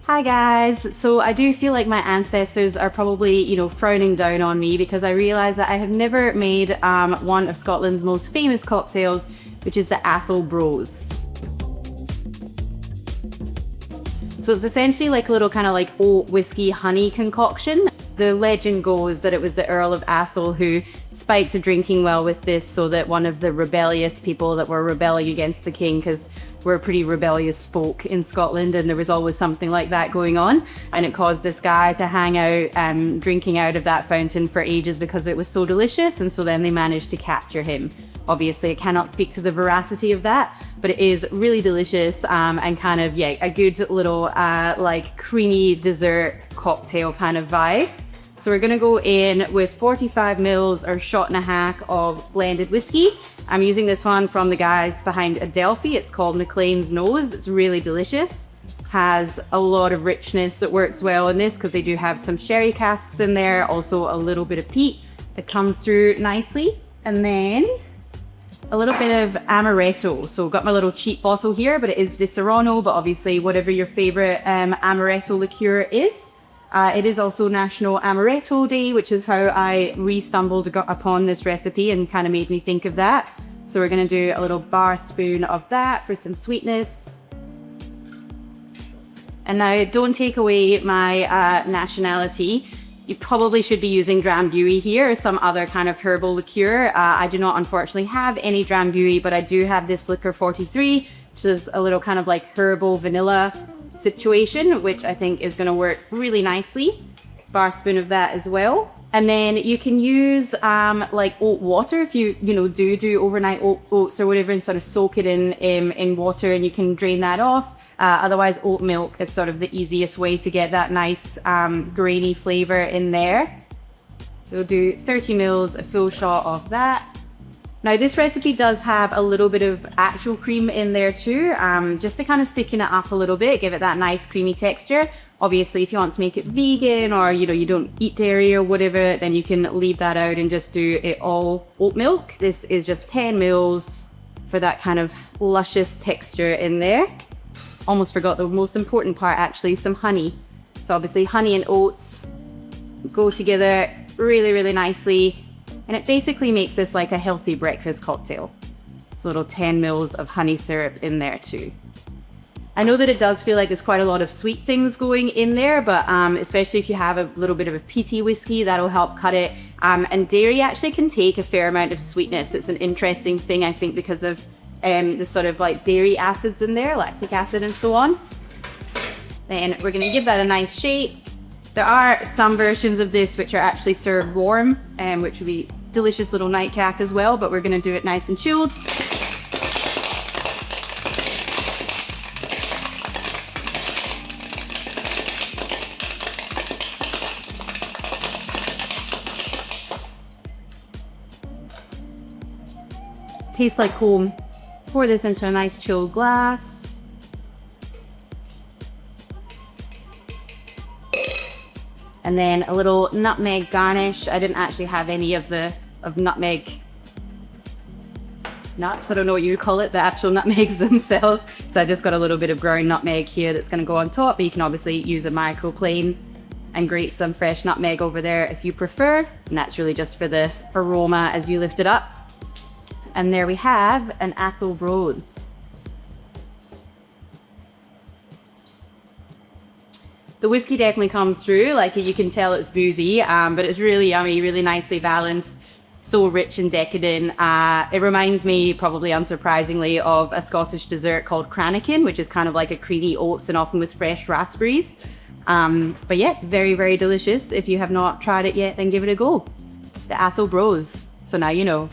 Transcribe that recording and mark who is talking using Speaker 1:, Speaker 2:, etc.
Speaker 1: Hi guys! So I do feel like my ancestors are probably, frowning down on me because I realise that I have never made one of Scotland's most famous cocktails, which is the Athol Bros. So it's essentially like a little kind of like oat whiskey honey concoction. The legend goes that it was the Earl of Athol who spiked a drinking well with this so that one of the rebellious people that were rebelling against the king, because we're a pretty rebellious folk in Scotland and there was always something like that going on, and it caused this guy to hang out drinking out of that fountain for ages because it was so delicious, and so then they managed to capture him. Obviously I cannot speak to the veracity of that, but it is really delicious and kind of, a good little like creamy dessert cocktail kind of vibe. So we're gonna go in with 45 mils or shot and a half of blended whiskey. I'm using this one from the guys behind Adelphi. It's called McLean's Nose. It's really delicious. Has a lot of richness that works well in this because they do have some sherry casks in there, also a little bit of peat that comes through nicely. And then a little bit of amaretto. So got my little cheap bottle here, but it is Di Serrano, but obviously whatever your favorite amaretto liqueur is. It is also National Amaretto Day, which is how I re-stumbled upon this recipe and kind of made me think of that. So we're gonna do a little bar spoon of that for some sweetness. And now don't take away my nationality. You probably should be using Drambuie here or some other kind of herbal liqueur. I do not unfortunately have any Drambuie, but I do have this Liqueur 43, which is a little kind of like herbal vanilla situation, which I think is going to work really nicely. Bar spoon of that as well. And then you can use like oat water if you do overnight oats or whatever, and sort of soak it in water, and you can drain that off. Otherwise oat milk is sort of the easiest way to get that nice grainy flavor in there. So we'll do 30 mils, a full shot of that. Now this recipe does have a little bit of actual cream in there too, just to kind of thicken it up a little bit, give it that nice creamy texture. Obviously if you want to make it vegan or you don't eat dairy or whatever, then you can leave that out and just do it all oat milk. This is just 10 mils for that kind of luscious texture in there. Almost forgot the most important part actually, some honey. So obviously honey and oats go together really, really nicely. And it basically makes this like a healthy breakfast cocktail. So a little 10 mils of honey syrup in there too. I know that it does feel like there's quite a lot of sweet things going in there, but especially if you have a little bit of a peaty whiskey, that'll help cut it. And dairy actually can take a fair amount of sweetness. It's an interesting thing, I think, because of the sort of like dairy acids in there, lactic acid and so on. Then we're gonna give that a nice shake. There are some versions of this which are actually served warm, which would be delicious little nightcap as well, but we're gonna do it nice and chilled. Tastes like home. Pour this into a nice chilled glass. And then a little nutmeg garnish. I didn't actually have any of nutmeg nuts. I don't know what you'd call it, the actual nutmegs themselves. So I just got a little bit of ground nutmeg here that's gonna go on top, but you can obviously use a microplane and grate some fresh nutmeg over there if you prefer. And that's really just for the aroma as you lift it up. And there we have an Athol Bros. The whiskey definitely comes through, like you can tell it's boozy, but it's really yummy, really nicely balanced, so rich and decadent. It reminds me, probably unsurprisingly, of a Scottish dessert called Cranachan, which is kind of like a creamy oats and often with fresh raspberries. But yeah, very, very delicious. If you have not tried it yet, then give it a go. The Athol Bros. So now you know.